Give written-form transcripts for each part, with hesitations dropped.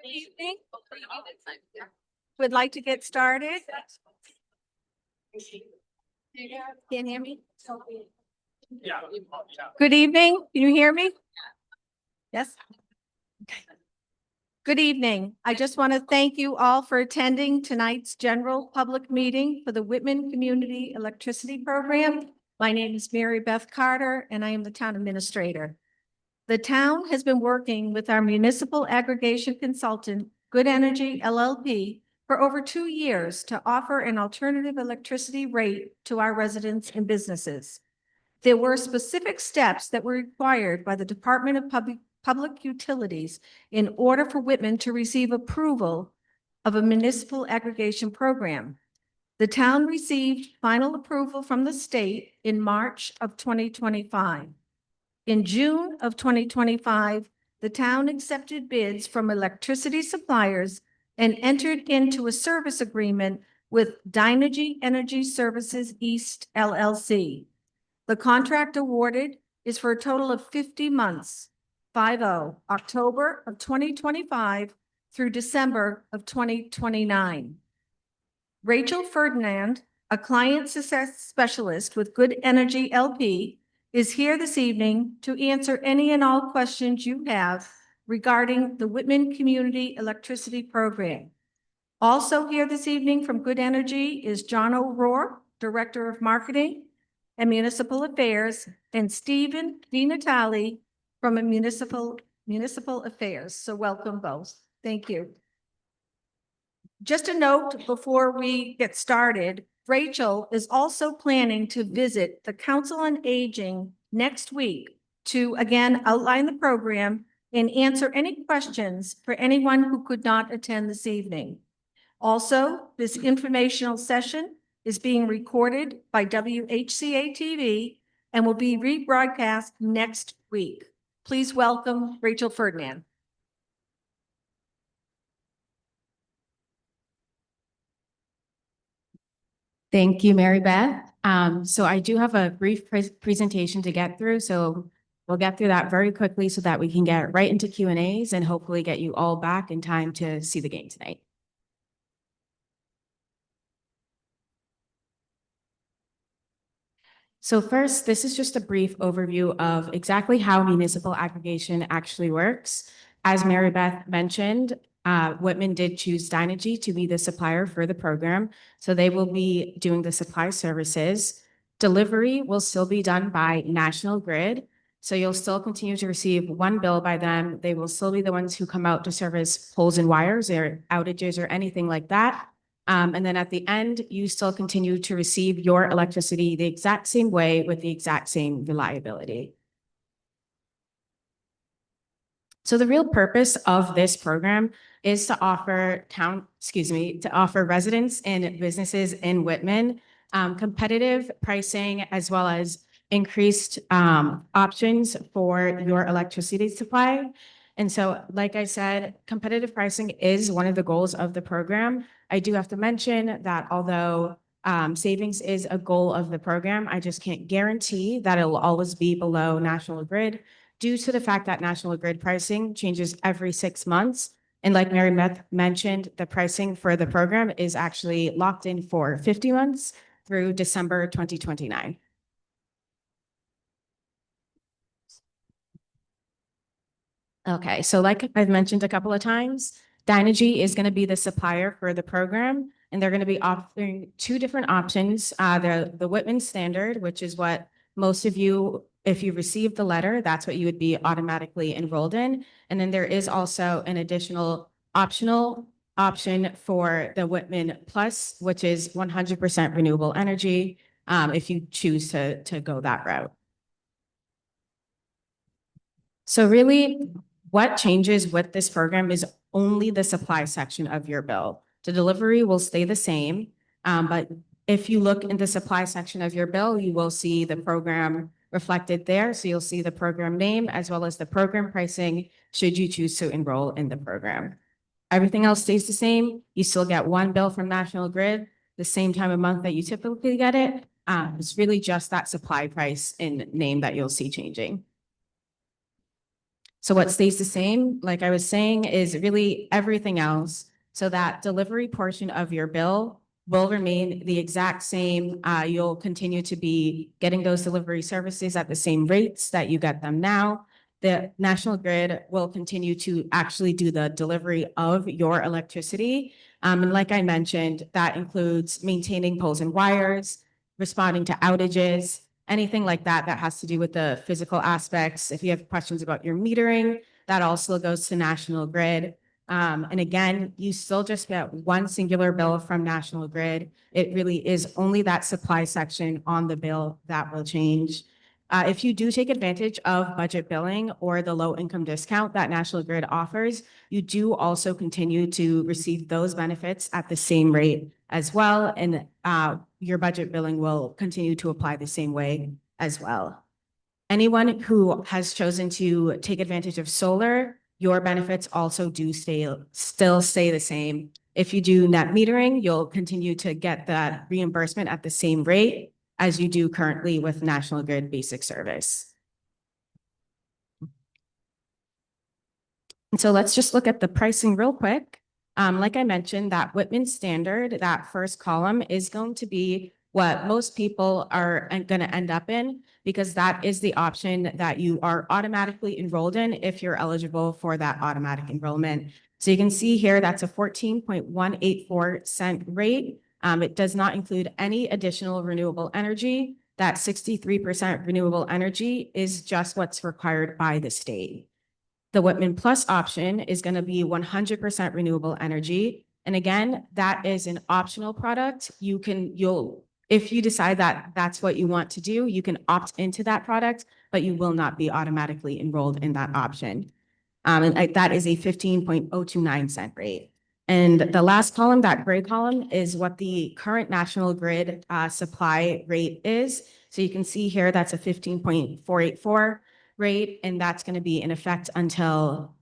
Evening. Would like to get started. Can't hear me? Good evening. Can you hear me? Yes. Good evening. I just want to thank you all for attending tonight's general public meeting for the Whitman Community Electricity Program. My name is Mary Beth Carter, and I am the town administrator. The town has been working with our municipal aggregation consultant, Good Energy LLP, for over 2 years to offer an alternative electricity rate to our residents and businesses. There were specific steps that were required by the Department of Public Utilities in order for Whitman to receive approval of a municipal aggregation program. The town received final approval from the state in March of 2025. In June of 2025, the town accepted bids from electricity suppliers and entered into a service agreement with Dynegy Energy Services East LLC. The contract awarded is for a total of 50 months, 50, October of 2025 through December of 2029. Rachel Ferdinand, a client success specialist with Good Energy LP, is here this evening to answer any and all questions you have regarding the Whitman Community Electricity Program. Also here this evening from Good Energy is John O'Rourke, Director of Marketing and Municipal Affairs, and Stephen DiNatale from Municipal Affairs. So welcome both. Thank you. Just a note before we get started, Rachel is also planning to visit the Council on Aging next week to again outline the program and answer any questions for anyone who could not attend this evening. Also, this informational session is being recorded by WHCA TV and will be rebroadcast next week. Please welcome Rachel Ferdinand. Thank you, Mary Beth. So I do have a brief presentation to get through, so we'll get through that very quickly so that we can get right into Q&As and hopefully get you all back in time to see the game tonight. So first, this is just a brief overview of exactly how municipal aggregation actually works. As Mary Beth mentioned, Whitman did choose Dynegy to be the supplier for the program, so they will be doing the supply services. Delivery will still be done by National Grid, so you'll still continue to receive one bill by them. They will still be the ones who come out to service poles and wires or outages or anything like that. And then at the end, you still continue to receive your electricity the exact same way with the exact same reliability. So the real purpose of this program is to offer residents and businesses in Whitman competitive pricing as well as increased options for your electricity supply. And so, like I said, competitive pricing is one of the goals of the program. I do have to mention that although savings is a goal of the program, I just can't guarantee that it will always be below National Grid due to the fact that National Grid pricing changes every 6 months. And like Mary Beth mentioned, the pricing for the program is actually locked in for 50 months through December 2029. Okay, so like I've mentioned a couple of times, Dynegy is going to be the supplier for the program, and they're going to be offering 2 different options. The Whitman Standard, which is what most of you, if you received the letter, that's what you would be automatically enrolled in. And then there is also an additional optional option for the Whitman Plus, which is 100% renewable energy, if you choose to go that route. So really, what changes with this program is only the supply section of your bill. The delivery will stay the same, but if you look in the supply section of your bill, you will see the program reflected there. So you'll see the program name as well as the program pricing should you choose to enroll in the program. Everything else stays the same. You still get one bill from National Grid the same time of month that you typically get it. It's really just that supply price and name that you'll see changing. So what stays the same, like I was saying, is really everything else. So that delivery portion of your bill will remain the exact same. You'll continue to be getting those delivery services at the same rates that you get them now. The National Grid will continue to actually do the delivery of your electricity. And like I mentioned, that includes maintaining poles and wires, responding to outages, anything like that that has to do with the physical aspects. If you have questions about your metering, that also goes to National Grid. And again, you still just get one singular bill from National Grid. It really is only that supply section on the bill that will change. If you do take advantage of budget billing or the low income discount that National Grid offers, you do also continue to receive those benefits at the same rate as well. And your budget billing will continue to apply the same way as well. Anyone who has chosen to take advantage of solar, your benefits also do still stay the same. If you do net metering, you'll continue to get that reimbursement at the same rate as you do currently with National Grid Basic Service. And so let's just look at the pricing real quick. Like I mentioned, that Whitman standard, that first column is going to be what most people are going to end up in, because that is the option that you are automatically enrolled in if you're eligible for that automatic enrollment. So you can see here, that's a 14.184 cent rate. It does not include any additional renewable energy. That 63% renewable energy is just what's required by the state. The Whitman Plus option is going to be 100% renewable energy. And again, that is an optional product. If you decide that that's what you want to do, you can opt into that product, but you will not be automatically enrolled in that option. That is a 15.029 cent rate. And the last column, that gray column, is what the current National Grid supply rate is. So you can see here, that's a 15.484 rate, and that's going to be in effect until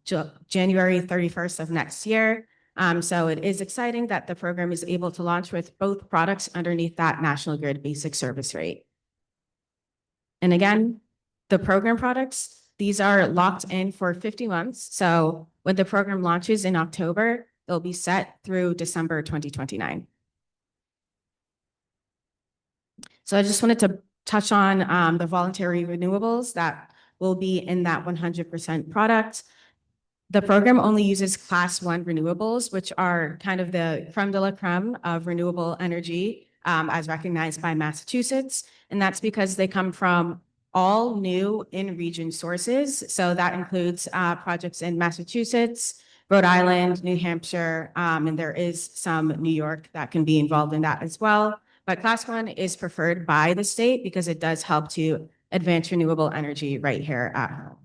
January 31st of next year. So it is exciting that the program is able to launch with both products underneath that National Grid Basic Service rate. And again, the program products, these are locked in for 50 months. So when the program launches in October, they'll be set through December 2029. So I just wanted to touch on the voluntary renewables that will be in that 100% product. The program only uses class 1 renewables, which are kind of the creme de la creme of renewable energy as recognized by Massachusetts. And that's because they come from all new in-region sources. So that includes projects in Massachusetts, Rhode Island, New Hampshire, and there is some New York that can be involved in that as well. But class 1 is preferred by the state because it does help to advance renewable energy right here at home.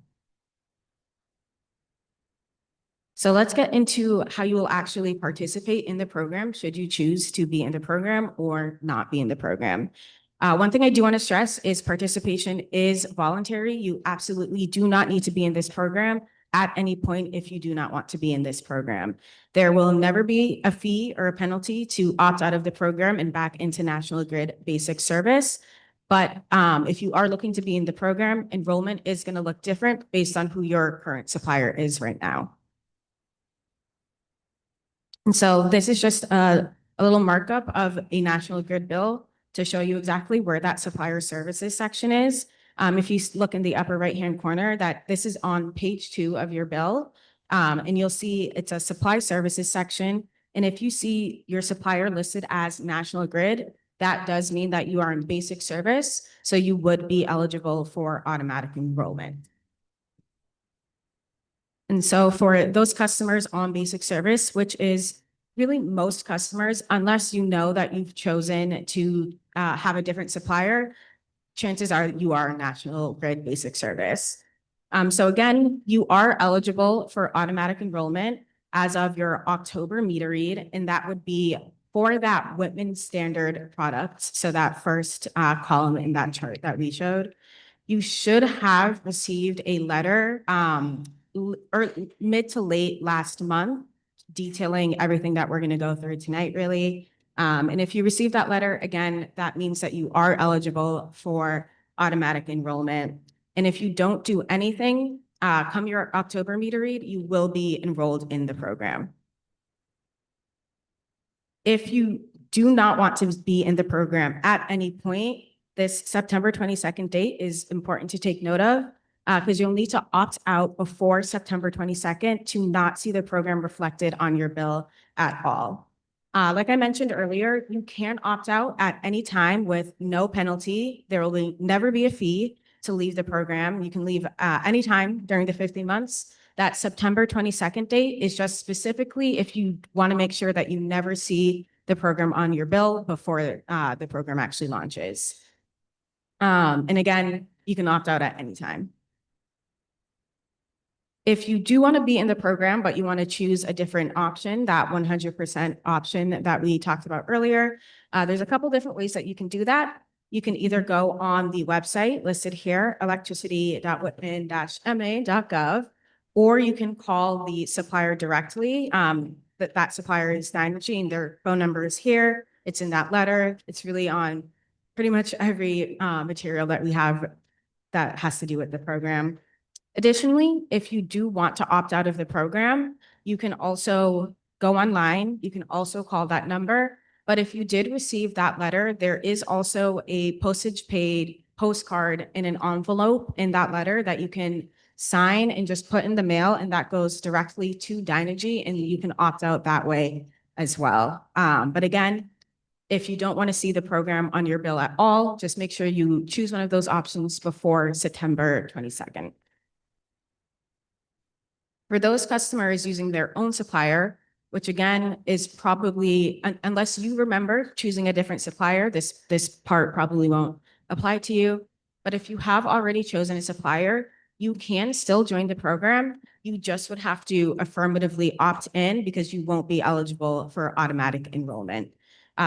So let's get into how you will actually participate in the program, should you choose to be in the program or not be in the program. One thing I do want to stress is participation is voluntary. You absolutely do not need to be in this program at any point if you do not want to be in this program. There will never be a fee or a penalty to opt out of the program and back into National Grid Basic Service. But if you are looking to be in the program, enrollment is going to look different based on who your current supplier is right now. And so this is just a little markup of a National Grid bill to show you exactly where that supplier services section is. If you look in the upper right-hand corner, that this is on page 2 of your bill, and you'll see it's a supply services section. And if you see your supplier listed as National Grid, that does mean that you are in basic service, so you would be eligible for automatic enrollment. And so for those customers on basic service, which is really most customers, unless you know that you've chosen to have a different supplier, chances are you are a National Grid Basic Service. So again, you are eligible for automatic enrollment as of your October meter read, and that would be for that Whitman standard product. So that first column in that chart that we showed. You should have received a letter or mid to late last month detailing everything that we're going to go through tonight, really. And if you receive that letter, again, that means that you are eligible for automatic enrollment. And if you don't do anything come your October meter read, you will be enrolled in the program. If you do not want to be in the program at any point, this September 22nd date is important to take note of because you'll need to opt out before September 22nd to not see the program reflected on your bill at all. Like I mentioned earlier, you can opt out at any time with no penalty. There will never be a fee to leave the program. You can leave anytime during the 15 months. That September 22nd date is just specifically if you want to make sure that you never see the program on your bill before the program actually launches. And again, you can opt out at any time. If you do want to be in the program, but you want to choose a different option, that 100% option that we talked about earlier, there's a couple different ways that you can do that. You can either go on the website listed here, electricity.whitman-ma.gov, or you can call the supplier directly. That supplier is Dynegy, and their phone number is here. It's in that letter. It's really on pretty much every material that we have that has to do with the program. Additionally, if you do want to opt out of the program, you can also go online. You can also call that number. But if you did receive that letter, there is also a postage paid postcard in an envelope in that letter that you can sign and just put in the mail, and that goes directly to Dynegy, and you can opt out that way as well. But again, if you don't want to see the program on your bill at all, just make sure you choose one of those options before September 22nd. For those customers using their own supplier, which again is probably, unless you remember choosing a different supplier, this part probably won't apply to you. But if you have already chosen a supplier, you can still join the program. You just would have to affirmatively opt in because you won't be eligible for automatic enrollment.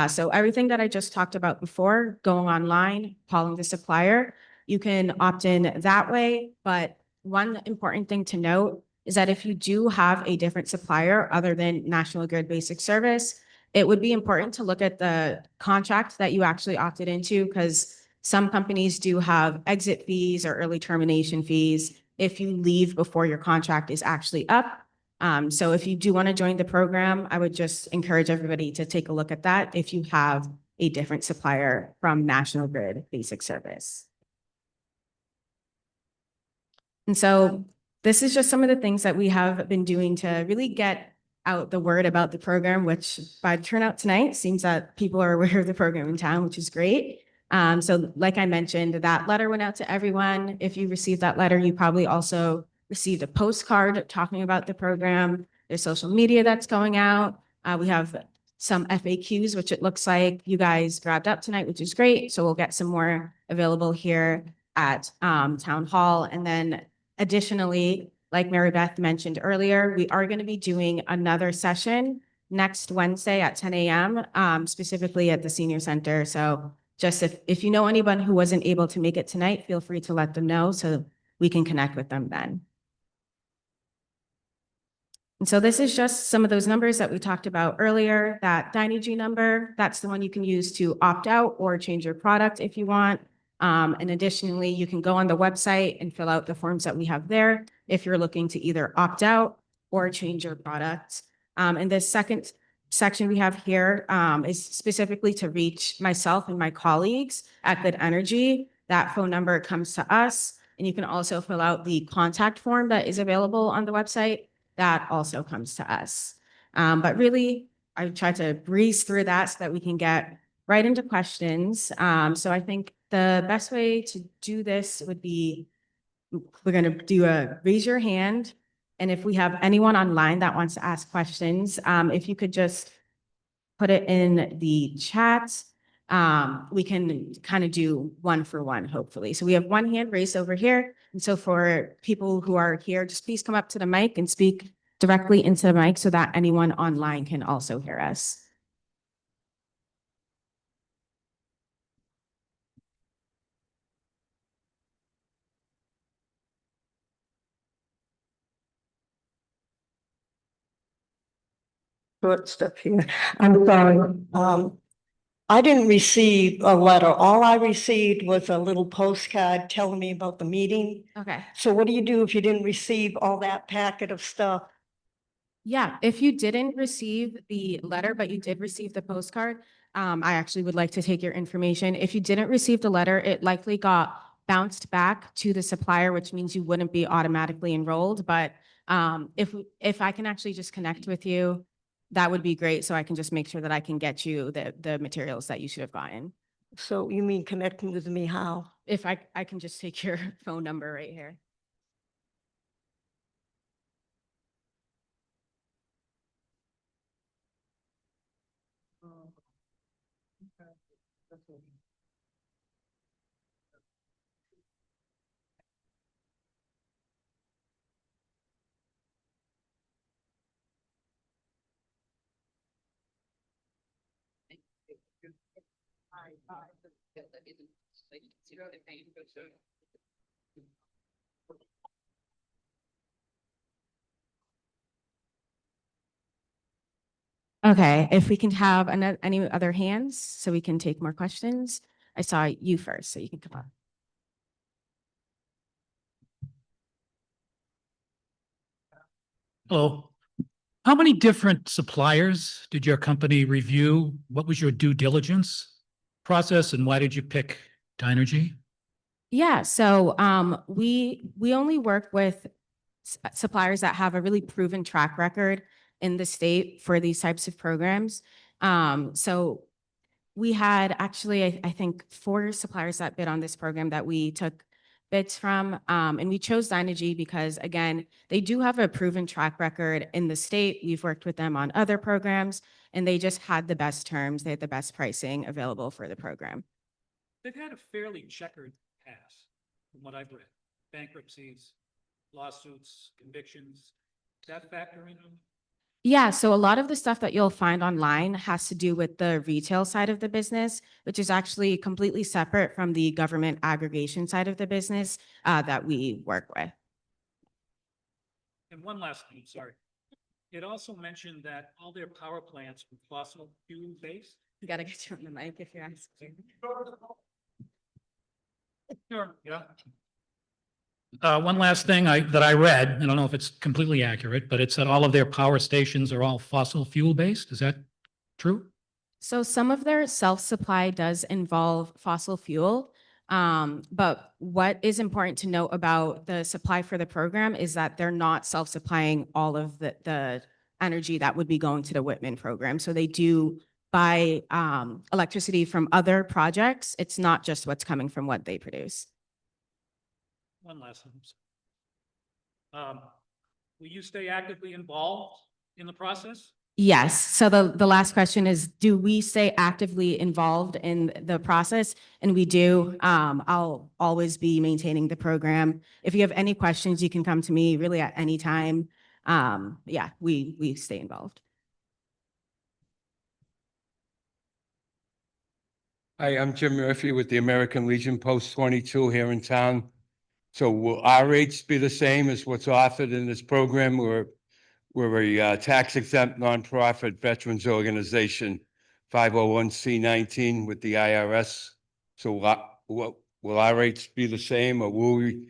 So everything that I just talked about before, going online, calling the supplier, you can opt in that way. But one important thing to note is that if you do have a different supplier other than National Grid Basic Service, it would be important to look at the contract that you actually opted into, because some companies do have exit fees or early termination fees if you leave before your contract is actually up. So if you do want to join the program, I would just encourage everybody to take a look at that if you have a different supplier from National Grid Basic Service. And so this is just some of the things that we have been doing to really get out the word about the program, which by turnout tonight seems that people are aware of the program in town, which is great. So like I mentioned, that letter went out to everyone. If you received that letter, you probably also received a postcard talking about the program. There's social media that's going out. We have some FAQs, which it looks like you guys grabbed up tonight, which is great. So we'll get some more available here at Town Hall. And then additionally, like Mary Beth mentioned earlier, we are going to be doing another session next Wednesday at 10 a.m., specifically at the Senior Center. So just if you know anyone who wasn't able to make it tonight, feel free to let them know so we can connect with them then. And so this is just some of those numbers that we talked about earlier. That Dynegy number, that's the one you can use to opt out or change your product if you want. And additionally, you can go on the website and fill out the forms that we have there if you're looking to either opt out or change your product. And this second section we have here is specifically to reach myself and my colleagues at Good Energy. That phone number comes to us, and you can also fill out the contact form that is available on the website. That also comes to us. But really, I tried to breeze through that so that we can get right into questions. So I think the best way to do this would be, we're going to do a raise your hand. And if we have anyone online that wants to ask questions, if you could just put it in the chat, we can kind of do one for one, hopefully. So we have one hand raised over here. And so for people who are here, just please come up to the mic and speak directly into the mic so that anyone online can also hear us. Short stuff here. I'm sorry. I didn't receive a letter. All I received was a little postcard telling me about the meeting. Okay. So what do you do if you didn't receive all that packet of stuff? Yeah, if you didn't receive the letter, but you did receive the postcard, I actually would like to take your information. If you didn't receive the letter, it likely got bounced back to the supplier, which means you wouldn't be automatically enrolled. But if I can actually just connect with you, that would be great. So I can just make sure that I can get you the materials that you should have gotten. So you mean connecting with me how? If I can just take your phone number right here. Okay, if we can have any other hands so we can take more questions. I saw you first, so you can come up. Hello. How many different suppliers did your company review? What was your due diligence process and why did you pick Dynergy? Yeah, so we only work with suppliers that have a really proven track record in the state for these types of programs. So we had actually, I think, 4 suppliers that bid on this program that we took bids from. And we chose Dynegy because, again, they do have a proven track record in the state. We've worked with them on other programs, and they just had the best terms. They had the best pricing available for the program. They've had a fairly checkered past, from what I've read. Bankruptcies, lawsuits, convictions. Does that factor in? Yeah, so a lot of the stuff that you'll find online has to do with the retail side of the business, which is actually completely separate from the government aggregation side of the business that we work with. And one last thing, sorry. It also mentioned that all their power plants were fossil fuel based. You gotta get you on the mic if you're asking. Sure, yeah. One last thing that I read, I don't know if it's completely accurate, but it said all of their power stations are all fossil fuel based. Is that true? So some of their self-supply does involve fossil fuel. But what is important to note about the supply for the program is that they're not self-supplying all of the energy that would be going to the Whitman program. So they do buy electricity from other projects. It's not just what's coming from what they produce. One last thing. Will you stay actively involved in the process? Yes. So the last question is, do we stay actively involved in the process? And we do. I'll always be maintaining the program. If you have any questions, you can come to me really at any time. Yeah, we stay involved. Hi, I'm Jim Murphy with the American Legion Post 22 here in town. So will our rates be the same as what's offered in this program? We're a tax exempt nonprofit veterans organization, 501c19 with the IRS. So will our rates be the same or will we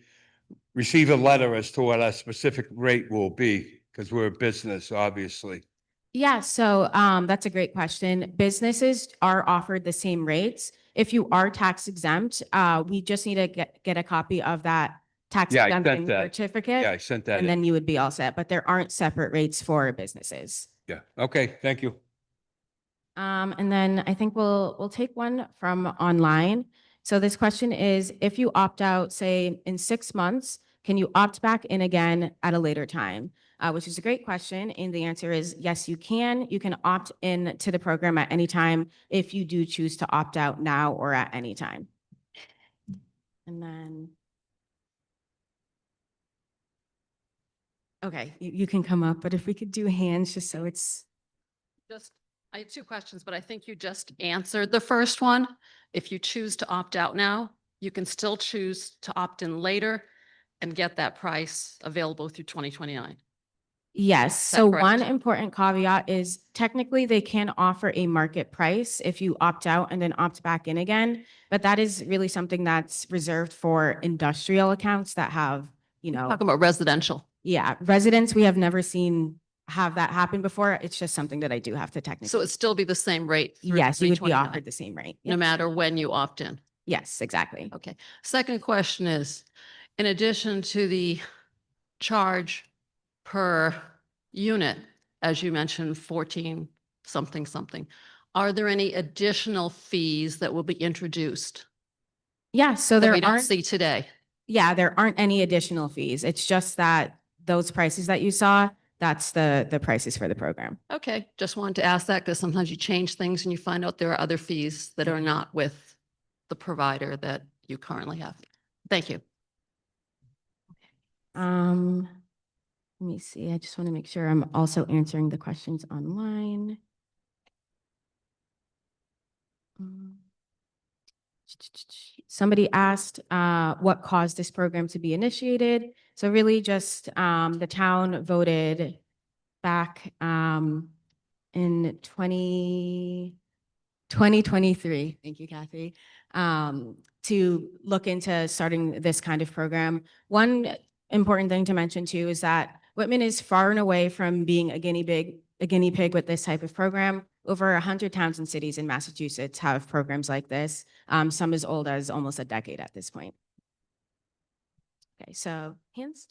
receive a letter as to what our specific rate will be? Because we're a business, obviously. Yeah, so that's a great question. Businesses are offered the same rates. If you are tax exempt, we just need to get a copy of that tax Yeah, I sent exemption that. certificate. Yeah, I sent that And in. then you would be all set, but there aren't separate rates for businesses. Yeah, okay, thank you. And then I think we'll take one from online. So this question is, if you opt out, say in 6 months, can you opt back in again at a later time? Which is a great question. And the answer is yes, you can. You can opt in to the program at any time if you do choose to opt out now or at any time. And then, okay, you can come up, but if we could do hands just so it's. I had 2 questions, but I think you just answered the first one. If you choose to opt out now, you can still choose to opt in later and get that price available through 2029. Yes, that so correct? one important caveat is technically they can offer a market price if you opt out and then opt back in again. But that is really something that's reserved for industrial accounts that have, Talking about residential. yeah, residents, we have never seen have that happen before. It's just something that I do have to So technically. it'd still be the same rate? through Yes, you would be 3/29, offered the same rate. No Yep. matter when you opt in? Yes, exactly. Okay. Second question is, in addition to the charge per unit, as you mentioned, 14 something something, are there any additional fees that will be introduced Yeah, so that we there don't aren't, see today? yeah, there aren't any additional fees. It's just that those prices that you saw, that's the prices for the program. Okay, just wanted to ask that because sometimes you change things and you find out there are other fees that are not with the provider that you currently have. Thank you. Let me see. I just want to make sure I'm also answering the questions online. Somebody asked what caused this program to be initiated. So really just the town voted back in 2023. Thank you, Kathy. To look into starting this kind of program. One important thing to mention too is that Whitman is far and away from being a guinea pig with this type of program. Over 100 towns and cities in Massachusetts have programs like this, some as old as almost a decade at this point. Okay, so hands.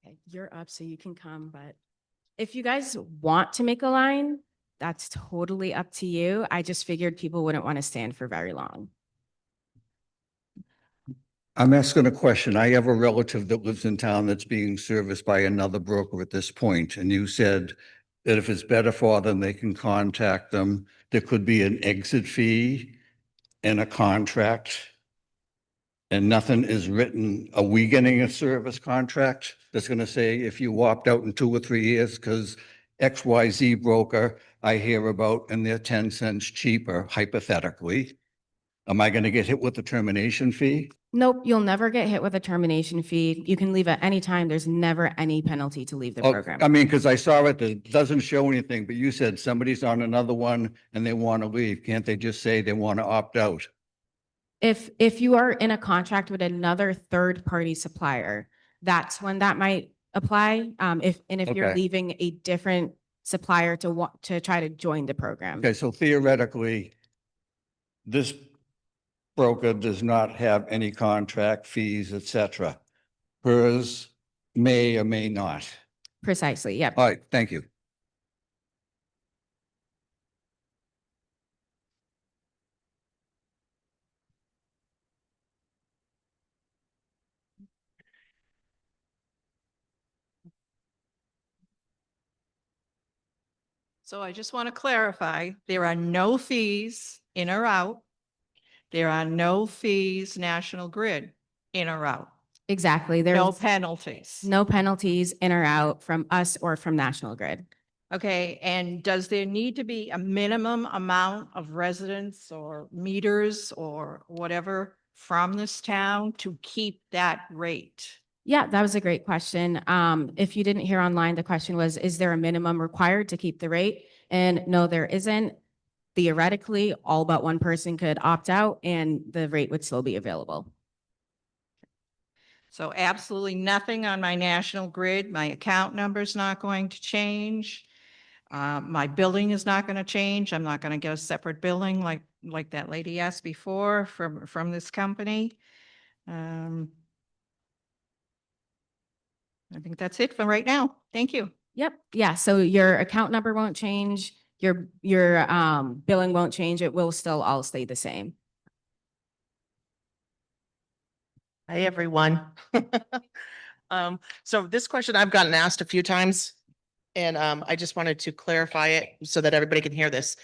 Okay, you're up, so you can come, but if you guys want to make a line, that's totally up to you. I just figured people wouldn't want to stand for very long. I'm asking a question. I have a relative that lives in town that's being serviced by another broker at this point, and you said that if it's better for them, they can contact them. There could be an exit fee and a contract. And nothing is written. Are we getting a service contract that's going to say if you opt out in 2 or 3 years because XYZ broker I hear about and they're 10 cents cheaper, hypothetically, am I going to get hit with the termination fee? Nope, you'll never get hit with a termination fee. You can leave at any time. There's never any penalty to leave the Oh, program. I mean, because I saw it, it doesn't show anything, but you said somebody's on another one and they want to leave. Can't they just say they want to opt out? If you are in a contract with another third-party supplier, that's when that might apply. If you're Okay. leaving a different supplier to try to join the program. Okay, so theoretically, this broker does not have any contract fees, et cetera. Hers may or may not. Precisely, yep. All right, thank you. So I just want to clarify, there are no fees in or out. There are no fees National Grid in or out. Exactly. No There's penalties. no penalties in or out from us or from National Grid. Okay, and does there need to be a minimum amount of residents or meters or whatever from this town to keep that rate? Yeah, that was a great question. If you didn't hear online, the question was, is there a minimum required to keep the rate? And no, there isn't. Theoretically, all but one person could opt out and the rate would still be available. So absolutely nothing on my National Grid. My account number is not going to change. My billing is not going to change. I'm not going to get a separate billing like that lady asked before from this company. I think that's it for right now. Thank you. Yep. Yeah. So your account number won't change. Your billing won't change. It will still all stay the same. Hi, everyone. So this question I've gotten asked a few times, and I just wanted to clarify it so that everybody can hear this.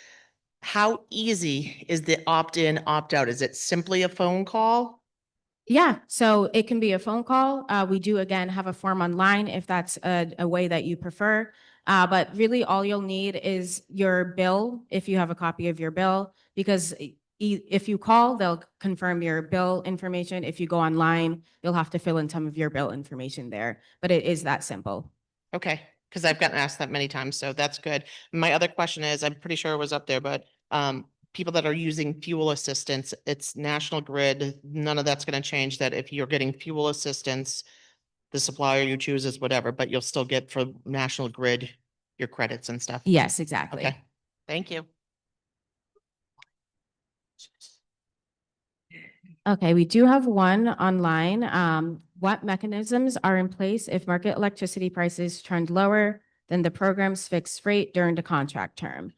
How easy is the opt-in, opt-out? Is it simply a phone call? Yeah, so it can be a phone call. We do again have a form online if that's a way that you prefer. But really all you'll need is your bill, if you have a copy of your bill, because if you call, they'll confirm your bill information. If you go online, you'll have to fill in some of your bill information there, but it is that simple. Okay, because I've gotten asked that many times, so that's good. My other question is, I'm pretty sure it was up there, but people that are using fuel assistance, it's National Grid, none of that's gonna change that if you're getting fuel assistance, the supplier you choose is whatever, but you'll still get for National Grid your credits and stuff. Yes, exactly. Okay, thank you. Okay, we do have one online. What mechanisms are in place if market electricity prices trend lower than the program's fixed rate during the contract term?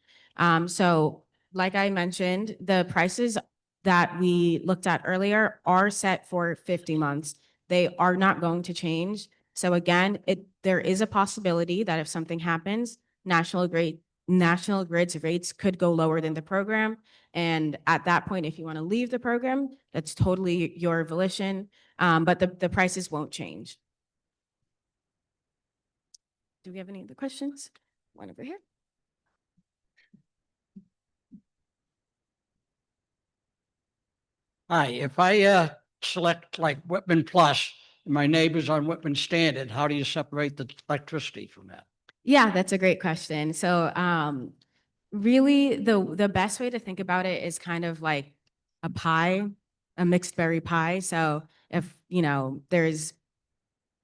So like I mentioned, the prices that we looked at earlier are set for 50 months. They are not going to change. So again, there is a possibility that if something happens, National Grid's rates could go lower than the program. And at that point, if you want to leave the program, that's totally your volition, but the prices won't change. Do we have any other questions? One over here. Hi, if I select like Whitman Plus, and my neighbor's on Whitman Standard, how do you separate the electricity from that? Yeah, that's a great question. So really the best way to think about it is kind of like a pie, a mixed berry pie. So if, there's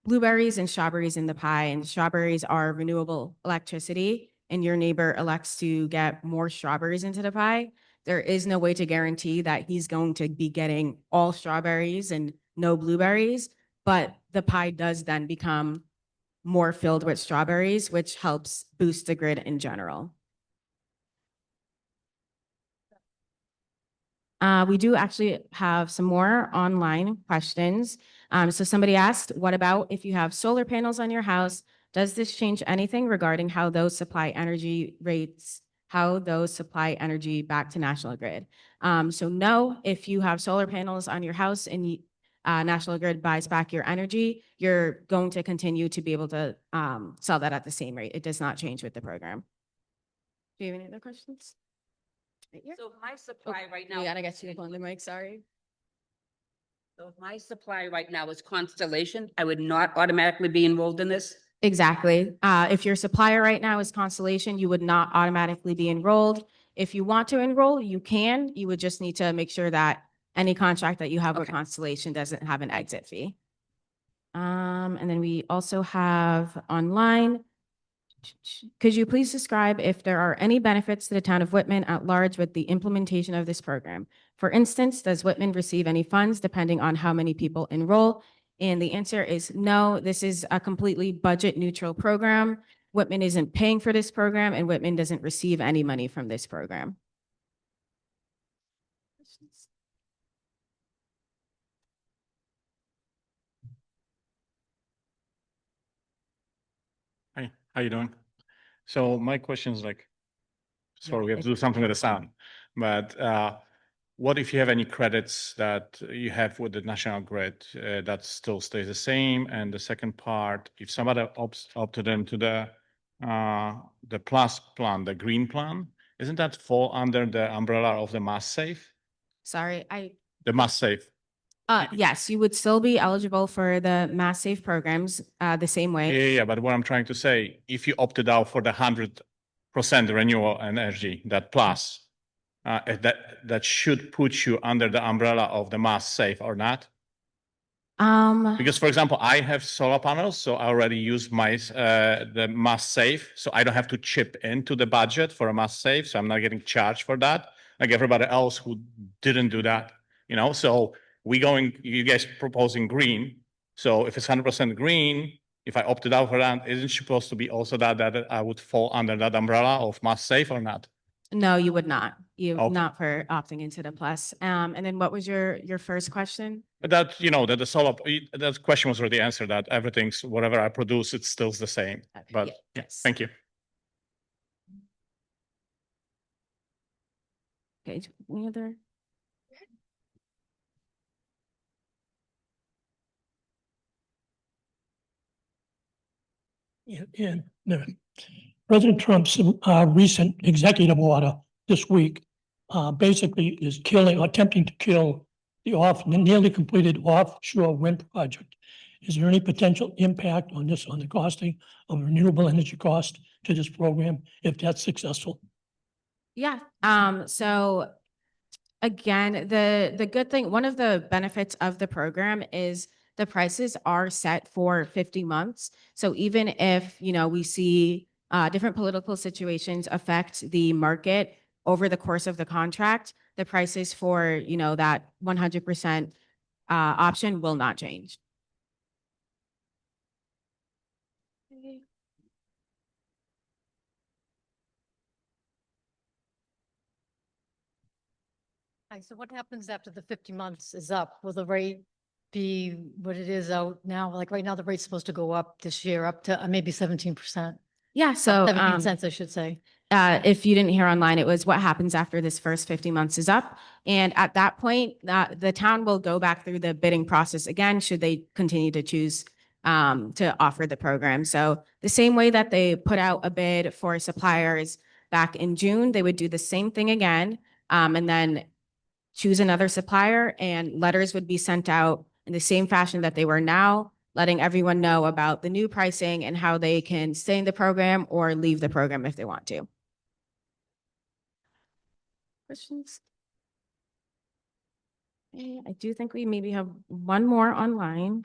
blueberries and strawberries in the pie, and strawberries are renewable electricity, and your neighbor elects to get more strawberries into the pie, there is no way to guarantee that he's going to be getting all strawberries and no blueberries, but the pie does then become more filled with strawberries, which helps boost the grid in general. We do actually have some more online questions. So somebody asked, what about if you have solar panels on your house? Does this change anything regarding how those supply energy back to National Grid? So no, if you have solar panels on your house and National Grid buys back your energy, you're going to continue to be able to sell that at the same rate. It does not change with the program. Do you have any other questions? Right here. So my supply right now. We gotta get you on the mic, sorry. So if my supply right now is Constellation, I would not automatically be enrolled in this? Exactly. If your supplier right now is Constellation, you would not automatically be enrolled. If you want to enroll, you can. You would just need to make sure that any contract that you have with Okay. Constellation doesn't have an exit fee. And then we also have online. Could you please describe if there are any benefits to the town of Whitman at large with the implementation of this program? For instance, does Whitman receive any funds depending on how many people enroll? And the answer is no, this is a completely budget neutral program. Whitman isn't paying for this program, and Whitman doesn't receive any money from this program. Hi, how you doing? So my question is like, sorry, we have to Yeah. do something with the sound, but what if you have any credits that you have with the National Grid that still stays the same? And the second part, if somebody opted into the plus plan, the green plan, isn't that fall under the umbrella of the mass safe? Sorry, The mass safe. yes, you would still be eligible for the mass save programs the same way. Yeah, but what I'm trying to say, if you opted out for the 100% renewable energy, that plus, that should put you under the umbrella of the mass safe or not? Because, for example, I have solar panels, so I already use my the mass safe, so I don't have to chip into the budget for a mass safe, so I'm not getting charged for that, like everybody else who didn't do that, So you guys proposing green, so if it's 100% green, if I opted out for that, isn't supposed to be also that I would fall under that umbrella of mass safe or not? No, you would not. Okay. Not for opting into the plus. And then what was your first question? That, that the solar, that question was already answered, that everything's, whatever I produce, it's still the same. Okay, But, yeah, yeah, yes. thank you. Okay, any other? And President Trump's recent executive order this week basically is attempting to kill the nearly completed offshore wind project Is there any potential impact on this, on the costing of renewable energy cost to this program if that's successful? Yeah, so again, the good thing, one of the benefits of the program is the prices are set for 50 months. So even if, we see different political situations affect the market over the course of the contract, the prices for, that 100% option will not change. Hi, so what happens after the 50 months is up? Will the rate be what it is out now? Like right now, the rate's supposed to go up this year up to maybe 17%. Yeah, so 17 cents, I should say. if you didn't hear online, it was what happens after this first 50 months is up. And at that point, the town will go back through the bidding process again, should they continue to choose to offer the program. So the same way that they put out a bid for suppliers back in June, they would do the same thing again. And then choose another supplier, and letters would be sent out in the same fashion that they were now, letting everyone know about the new pricing and how they can stay in the program or leave the program if they want to. Questions? Okay, I do think we maybe have one more online.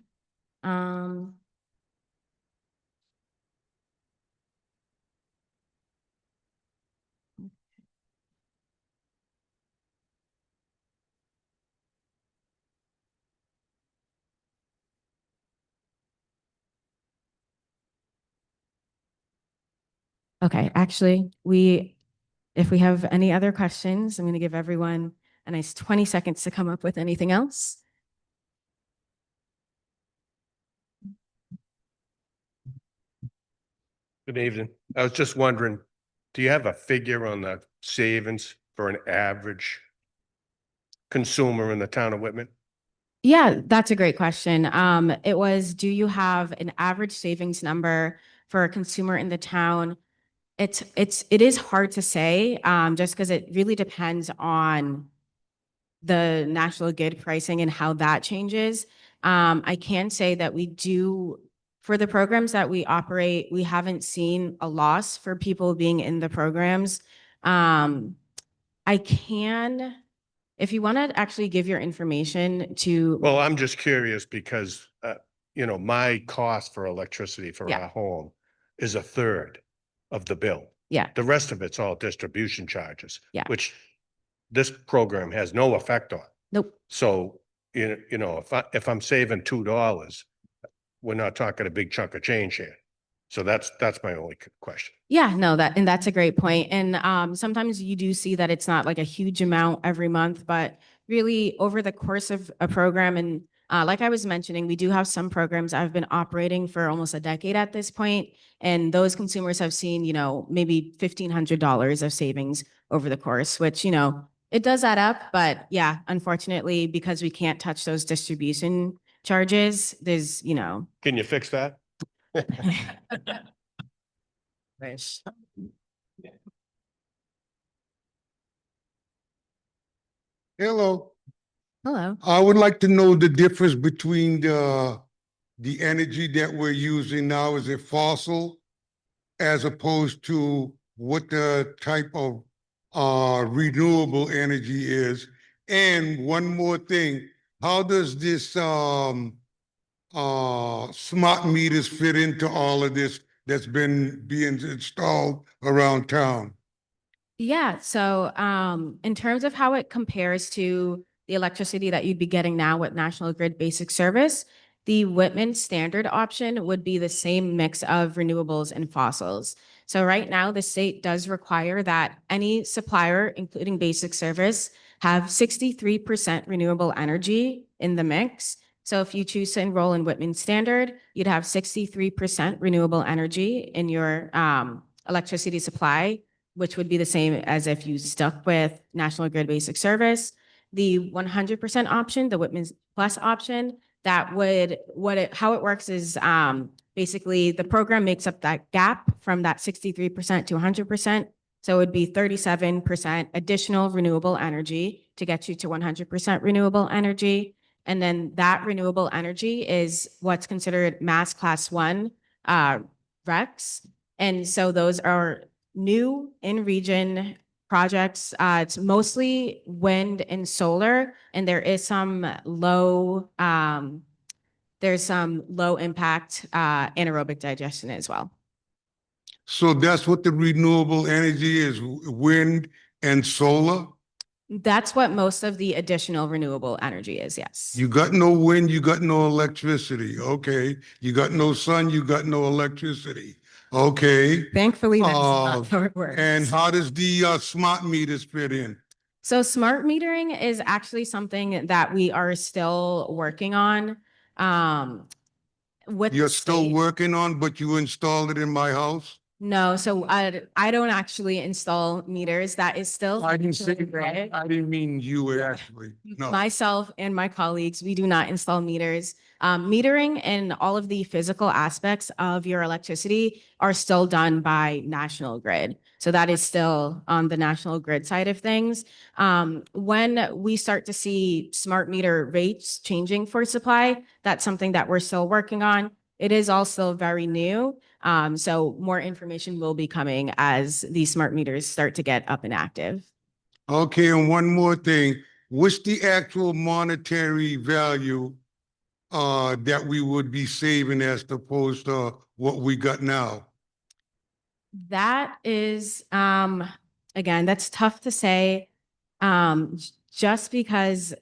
Okay, actually, if we have any other questions, I'm going to give everyone a nice 20 seconds to come up with anything else. Good evening. I was just wondering, do you have a figure on the savings for an average consumer in the town of Whitman? Yeah, that's a great question. It was, do you have an average savings number for a consumer in the town? It is hard to say, just because it really depends on the national grid pricing and how that changes. I can say that we do, for the programs that we operate, we haven't seen a loss for people being in the programs. I can, if you want to actually give your information to. Well, I'm just curious because, my cost for electricity for Yeah. our home is a third of the bill. Yeah, The rest of it's all distribution charges. Yeah. Which this program has no effect on. nope. So, if I'm saving $2, we're not talking a big chunk of change here. So that's my only question. Yeah, no, that's a great point. And sometimes you do see that it's not like a huge amount every month, but really over the course of a program, and like I was mentioning, we do have some programs that have been operating for almost a decade at this point, and those consumers have seen, maybe $1,500 of savings over the course, which, it does add up. But yeah, unfortunately, because we can't touch those distribution charges, there's, Can you fix that? wish. Hello, Hello. I would like to know the difference between the energy that we're using now. Is it fossil as opposed to what the type of renewable energy is? And one more thing, how does this smart meters fit into all of this that's been being installed around town? Yeah, so in terms of how it compares to the electricity that you'd be getting now with National Grid Basic Service, the Whitman standard option would be the same mix of renewables and fossils. So right now, the state does require that any supplier, including basic service, have 63% renewable energy in the mix. So if you choose to enroll in Whitman Standard, you'd have 63% renewable energy in your electricity supply, which would be the same as if you stuck with National Grid Basic Service. The 100% option, the Whitman Plus option, that would, how it works is basically the program makes up that gap from that 63% to 100%. So it would be 37% additional renewable energy to get you to 100% renewable energy. And then that renewable energy is what's considered Mass Class 1 RECs. And so those are new in-region projects. It's mostly wind and solar, and there is some low impact anaerobic digestion as well. So that's what the renewable energy is, wind and solar? That's what most of the additional renewable energy is, yes. You got no wind, you got no electricity. Okay. You got no sun, you got no electricity. Okay. Thankfully, that's Uh, not how it works. And how does the smart meters fit in? So smart metering is actually something that we are still working on. With the You're still state. working on, but you installed it in my house? No, so I don't actually install meters. That is still. I didn't say, Right. I didn't mean you actually, no. Myself and my colleagues, we do not install meters. Metering and all of the physical aspects of your electricity are still done by National Grid. So that is still on the National Grid side of things. When we start to see smart meter rates changing for supply, that's something that we're still working on. It is all still very new. So more information will be coming as these smart meters start to get up and active. Okay, and one more thing. What's the actual monetary value that we would be saving as opposed to what we got now? That is, again, that's tough to say, just because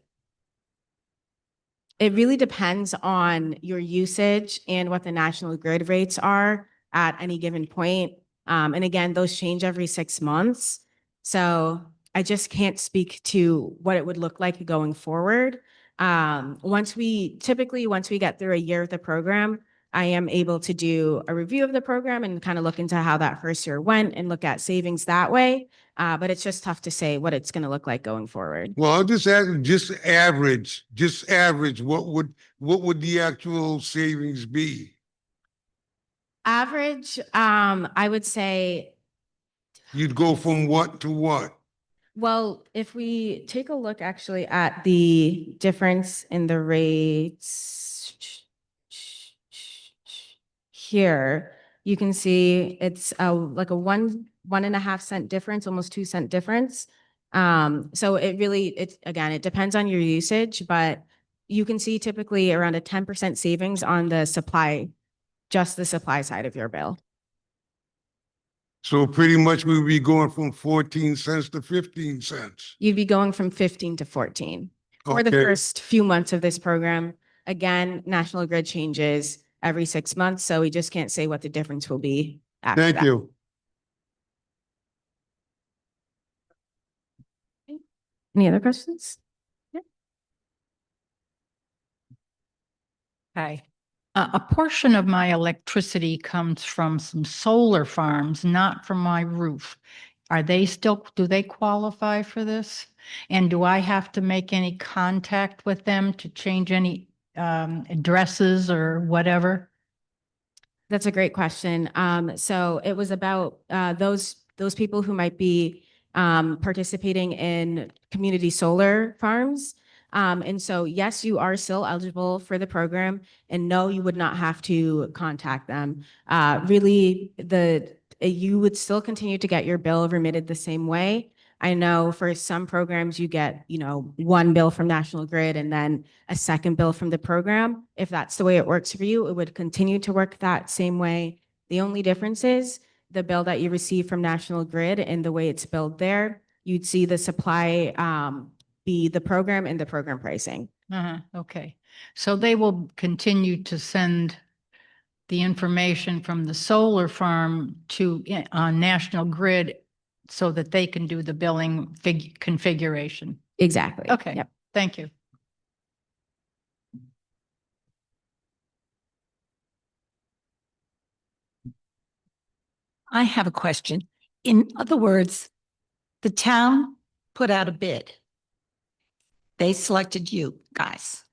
it really depends on your usage and what the national grid rates are at any given point. And again, those change every 6 months. So I just can't speak to what it would look like going forward. Once we get through a year of the program, I am able to do a review of the program and kind of look into how that first year went and look at savings that way. But it's just tough to say what it's going to look like going forward. Well, I'll just ask, just average, what would the actual savings be? Average, I would say, You'd go from what to what? well, if we take a look actually at the difference in the rates here, you can see it's like a 1.5 cent difference, almost 2 cent difference. So it depends on your usage, but you can see typically around a 10% savings on the supply, just the supply side of your bill. So pretty much we would be going from 14 cents to 15 cents. You'd be going from 15 to 14 for the Okay. first few months of this program. Again, National Grid changes every 6 months, so we just can't say what the difference will be after that. Thank you. Any other questions? Hi. A portion of my electricity comes from some solar farms, not from my roof. Do they qualify for this? And do I have to make any contact with them to change any addresses or whatever? That's a great question. So it was about those people who might be participating in community solar farms. And so, yes, you are still eligible for the program, and no, you would not have to contact them. Really, you would still continue to get your bill remitted the same way. I know for some programs you get, one bill from National Grid and then a second bill from the program. If that's the way it works for you, it would continue to work that same way. The only difference is the bill that you receive from National Grid and the way it's billed there, you'd see the supply be the program and the program pricing. Okay. So they will continue to send the information from the solar farm to National Grid so that they can do the billing configuration. Exactly. Okay. Yep. Thank you. I have a question. In other words, the town put out a bid. They selected you guys.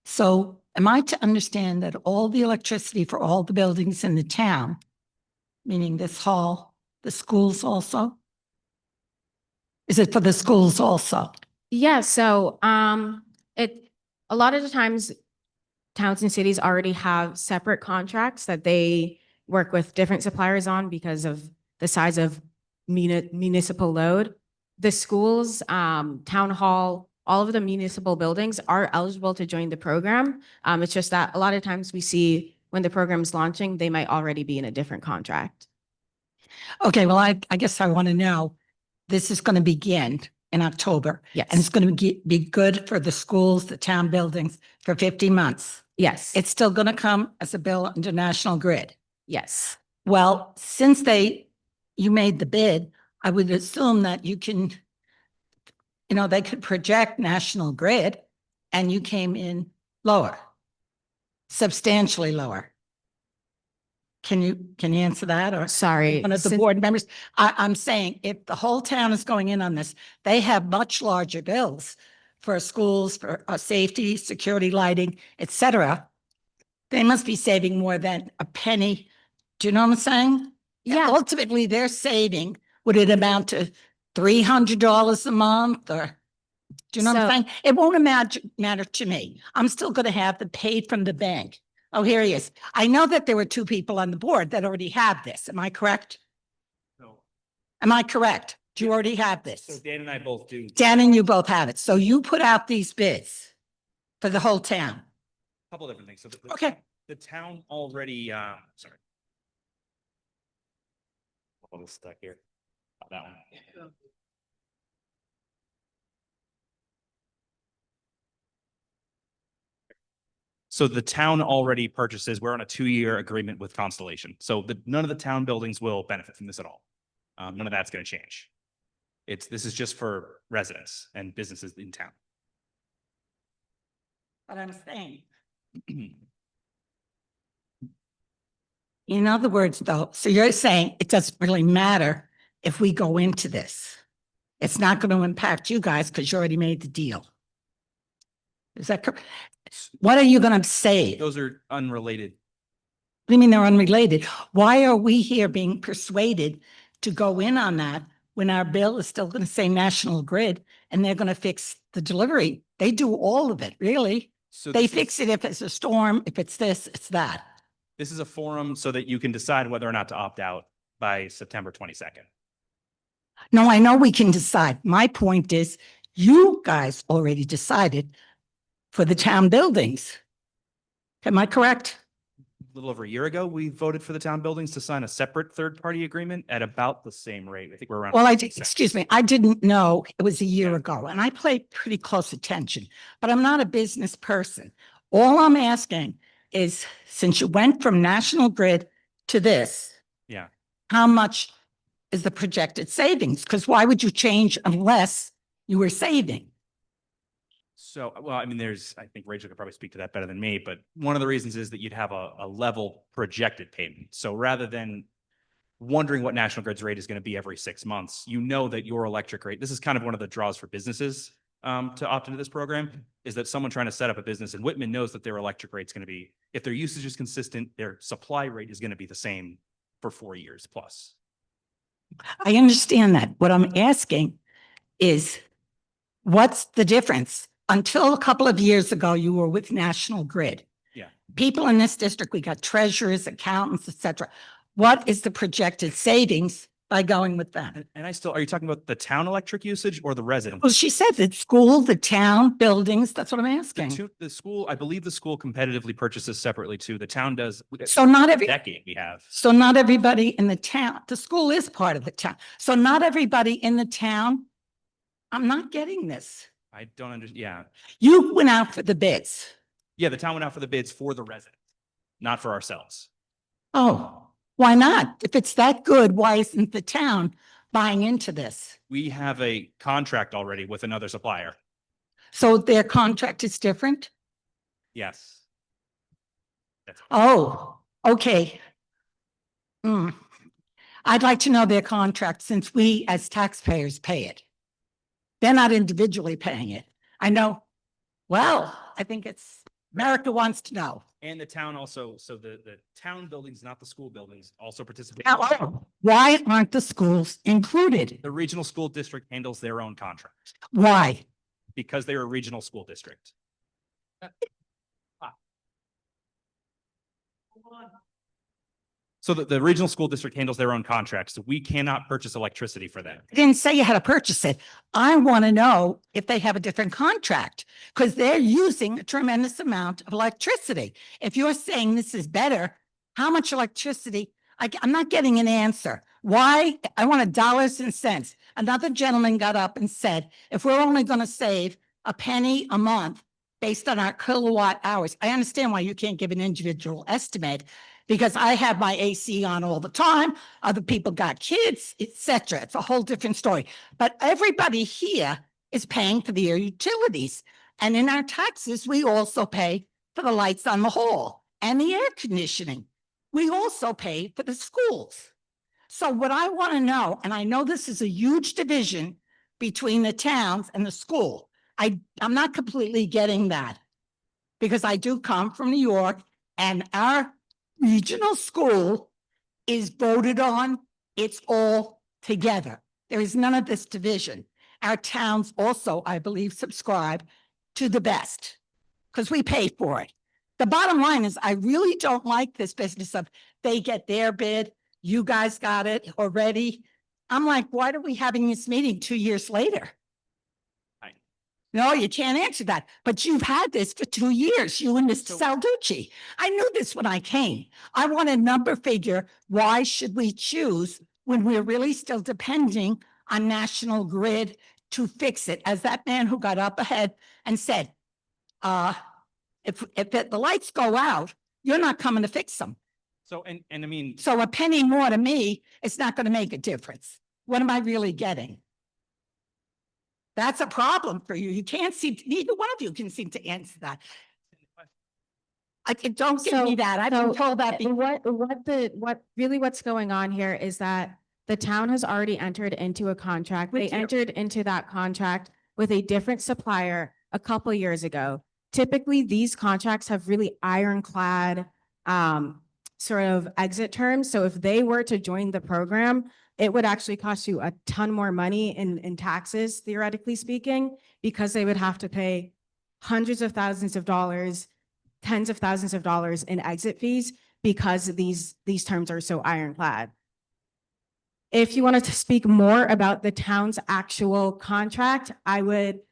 So am I to understand that all the electricity for all the buildings in the town, meaning this hall, the schools also? Is it for the schools also? Yeah, so A lot of the times, towns and cities already have separate contracts that they work with different suppliers on because of the size of municipal load. The schools, town hall, all of the municipal buildings are eligible to join the program. It's just that a lot of times we see when the program's launching, they might already be in a different contract. Okay, well, I guess I want to know, this is going to begin in October. Yes. And it's going to be good for the schools, the town buildings for 50 months. Yes. It's still going to come as a bill under National Grid. Yes. Well, since you made the bid, I would assume that you can, they could project National Grid and you came in lower, substantially lower. Can you answer that, or? Sorry. One of the board members, I'm saying if the whole town is going in on this, they have much larger bills for schools, for safety, security, lighting, et cetera. They must be saving more than a penny. Do you know what I'm saying? Yeah. Ultimately, they're saving, would it amount to $300 a month, or? Do you know what I'm saying? It won't matter to me. I'm still going to have the paid from the bank. Oh, here he is. I know that there were two people on the board that already have this. Am I correct? No. Am I correct? Do you already have this? So Dan and I both do. Dan and you both have it. So you put out these bids for the whole town. Couple different things. So Okay. the town already, sorry. A little stuck here. That one. So the town already purchases, we're on a 2-year agreement with Constellation. So none of the town buildings will benefit from this at all. None of that's going to change. This is just for residents and businesses in town. But I'm saying. In other words, though, so you're saying it doesn't really matter if we go into this. It's not going to impact you guys because you already made the deal. Is that correct? What are you going to say? Those are unrelated. What do you mean they're unrelated? Why are we here being persuaded to go in on that when our bill is still going to say National Grid and they're going to fix the delivery? They do all of it, really. So They fix it if it's a storm, if it's this, it's that. This is a forum so that you can decide whether or not to opt out by September 22nd. No, I know we can decide. My point is, you guys already decided for the town buildings. Am I correct? A little over a year ago, we voted for the town buildings to sign a separate third-party agreement at about the same rate. I think we're around. Well, excuse me, I didn't know it was a year ago, and I paid pretty close attention, but I'm not a business person. All I'm asking is, since you went from National Grid to this, Yeah. how much is the projected savings? Because why would you change unless you were saving? So, well, I mean, I think Rachel could probably speak to that better than me, but one of the reasons is that you'd have a level projected payment. So rather than wondering what National Grid's rate is going to be every 6 months, you know that your electric rate, this is kind of one of the draws for businesses to opt into this program, is that someone trying to set up a business in Whitman knows that their electric rate's going to be, if their usage is consistent, their supply rate is going to be the same for 4 years plus. I understand that. What I'm asking is, what's the difference? Until a couple of years ago, you were with National Grid. Yeah. People in this district, we got treasurers, accountants, et cetera. What is the projected savings by going with them? And are you talking about the town electric usage or the resident? Well, she said the school, the town, buildings, that's what I'm asking. The school, I believe the school competitively purchases separately too. The town does. So not every decade we have. So not everybody in the town, the school is part of the town. So not everybody in the town, I'm not getting this. I don't understand. Yeah. You went out for the bids. Yeah. The town went out for the bids for the residents, not for ourselves. Oh, why not? If it's that good, why isn't the town buying into this? We have a contract already with another supplier. So their contract is different? Yes. Oh, okay. I'd like to know their contract since we as taxpayers pay it. They're not individually paying it. I know. Well, I think America wants to know. And the town also, so the town buildings, not the school buildings, also participate. Now, why aren't the schools included? The regional school district handles their own contract Why? because they're a regional school district. So the regional school district handles their own contracts. So we cannot purchase electricity for them. I didn't say you had to purchase it. I want to know if they have a different contract because they're using a tremendous amount of electricity. If you're saying this is better, how much electricity? I'm not getting an answer. Why? I want dollars and cents. Another gentleman got up and said, if we're only going to save a penny a month based on our kilowatt hours, I understand why you can't give an individual estimate because I have my AC on all the time. Other people got kids, etc. It's a whole different story. But everybody here is paying for their utilities. And in our taxes, we also pay for the lights on the hall and the air conditioning. We also pay for the schools. So what I want to know, and I know this is a huge division between the towns and the school. I'm not completely getting that because I do come from New York and our regional school is voted on. It's all together. There is none of this division. Our towns also, I believe, subscribe to the best because we pay for it. The bottom line is I really don't like this business of they get their bid. You guys got it already. I'm like, why are we having this meeting 2 years later? No, you can't answer that. But you've had this for 2 years, you and Mr. Salducci. I knew this when I came. I want a number figure. Why should we choose when we're really still depending on National Grid to fix it? As that man who got up ahead and said, if the lights go out, you're not coming to fix them. So, and I mean, So a penny more to me, it's not going to make a difference. What am I really getting? That's a problem for you. You can't seem to, neither one of you can seem to answer that. Don't give me that. I've been told that. What's going on here is that the town has already entered into a contract. They entered into that contract with a different supplier a couple years ago. Typically, these contracts have really ironclad sort of exit terms. So if they were to join the program, it would actually cost you a ton more money in taxes, theoretically speaking, because they would have to pay hundreds of thousands of dollars, tens of thousands of dollars in exit fees because these terms are so ironclad. If you wanted to speak more about the town's actual contract, I would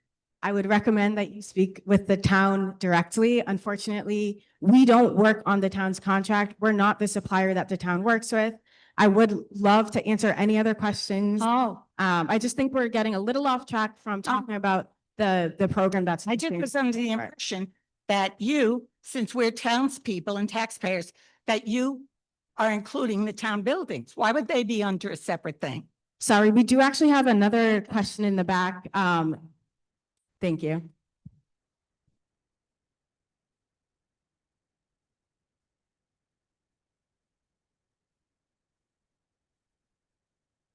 recommend that you speak with the town directly. Unfortunately, we don't work on the town's contract. We're not the supplier that the town works with. I would love to answer any other questions. I just think we're getting a little off track from talking about the program that's. I just was under the impression that you, since we're townspeople and taxpayers, that you are including the town buildings. Why would they be under a separate thing? Sorry, we do actually have another question in the back. Thank you.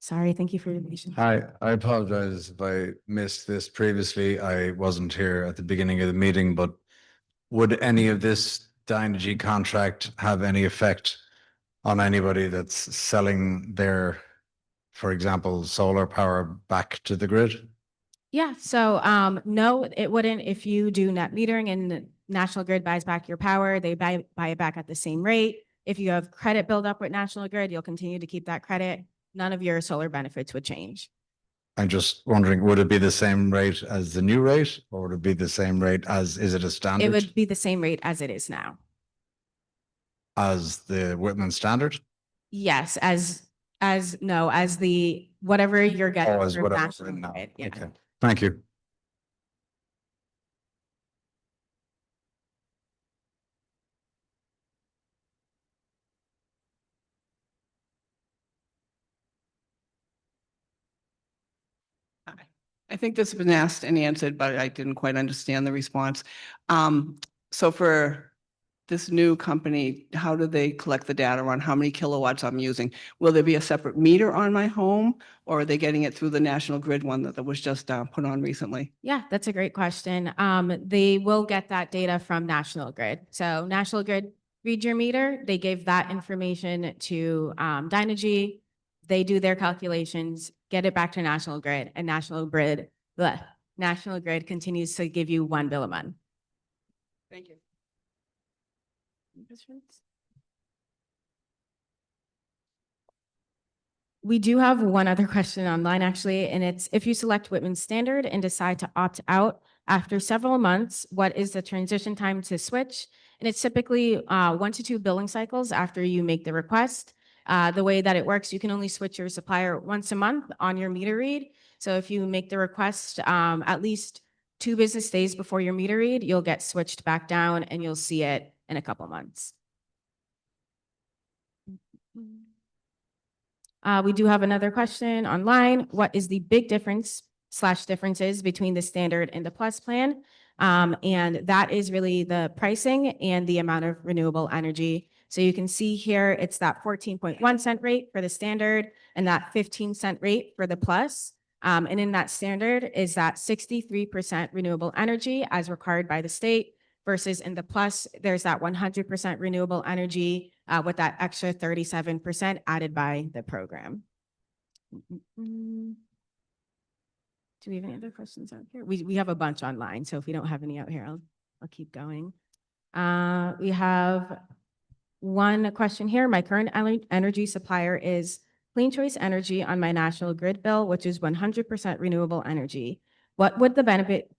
Sorry, thank you for your patience. Hi, I apologize if I missed this previously. I wasn't here at the beginning of the meeting, but would any of this Dynegy contract have any effect on anybody that's selling their, for example, solar power back to the grid? Yeah, so no, it wouldn't. If you do net metering and National Grid buys back your power, they buy it back at the same rate. If you have credit build up with National Grid, you'll continue to keep that credit. None of your solar benefits would change. I'm just wondering, would it be the same rate as the new rate, or would it be the same rate as, is it a standard? It would be the same rate as it is now. As the Whitman standard? Yes, as the whatever you're getting. Oh, as from whatever National now. Grid, yeah. Okay, thank you. I think this has been asked and answered, but I didn't quite understand the response. So for this new company, how do they collect the data on how many kilowatts I'm using? Will there be a separate meter on my home, or are they getting it through the National Grid one that was just put on recently? Yeah, that's a great question. They will get that data from National Grid. So National Grid read your meter. They gave that information to Dynegy. They do their calculations, get it back to National Grid, and National Grid continues to give you one bill a month. Thank you. We do have one other question online, actually, and it's if you select Whitman Standard and decide to opt out after several months, what is the transition time to switch? And it's typically 1 to 2 billing cycles after you make the request. The way that it works, you can only switch your supplier once a month on your meter read. So if you make the request at least 2 business days before your meter read, you'll get switched back down and you'll see it in a couple months. We do have another question online. What is the big differences between the standard and the plus plan? And that is really the pricing and the amount of renewable energy. So you can see here, it's that 14.1 cent rate for the standard and that 15-cent rate for the plus. And in that standard is that 63% renewable energy as required by the state versus in the plus, there's that 100% renewable energy with that extra 37% added by the program. Do we have any other questions out here? We have a bunch online, so if we don't have any out here, I'll keep going. We have one question here. My current energy supplier is Clean Choice Energy on my national grid bill, which is 100% renewable energy. What would the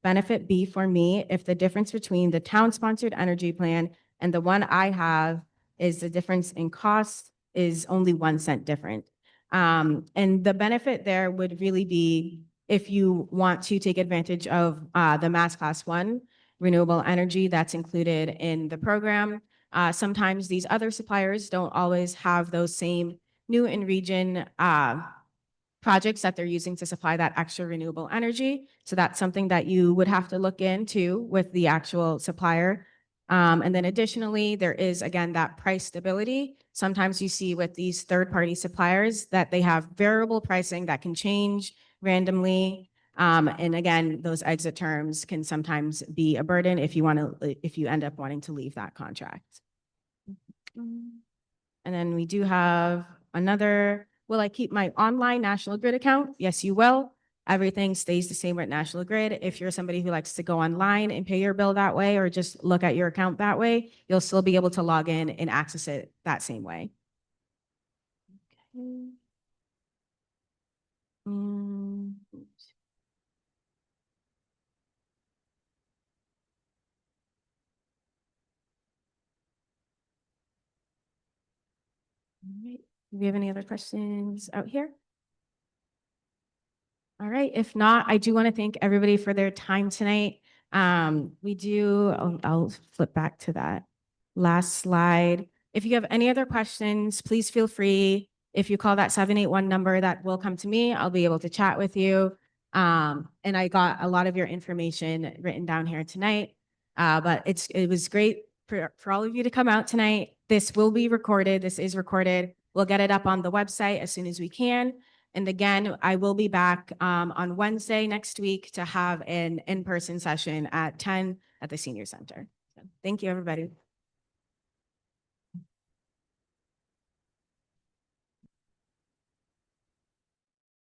benefit be for me if the difference between the town-sponsored energy plan and the one I have is the difference in cost is only 1 cent different? And the benefit there would really be if you want to take advantage of the Mass Class 1 renewable energy that's included in the program. Sometimes these other suppliers don't always have those same new in region projects that they're using to supply that extra renewable energy. So that's something that you would have to look into with the actual supplier. And then additionally, there is, again, that price stability. Sometimes you see with these third-party suppliers that they have variable pricing that can change randomly. And again, those exit terms can sometimes be a burden if you end up wanting to leave that contract. And then we do have another, will I keep my online National Grid account? Yes, you will. Everything stays the same with National Grid. If you're somebody who likes to go online and pay your bill that way, or just look at your account that way, you'll still be able to log in and access it that same way. Okay. All right. Do we have any other questions out here? All right. If not, I do want to thank everybody for their time tonight. I'll flip back to that last slide. If you have any other questions, please feel free. If you call that 781 number, that will come to me. I'll be able to chat with you. And I got a lot of your information written down here tonight. But it was great for all of you to come out tonight. This will be recorded. This is recorded. We'll get it up on the website as soon as we can. And again, I will be back on Wednesday next week to have an in-person session at 10 at the Senior Center. So, thank you, everybody.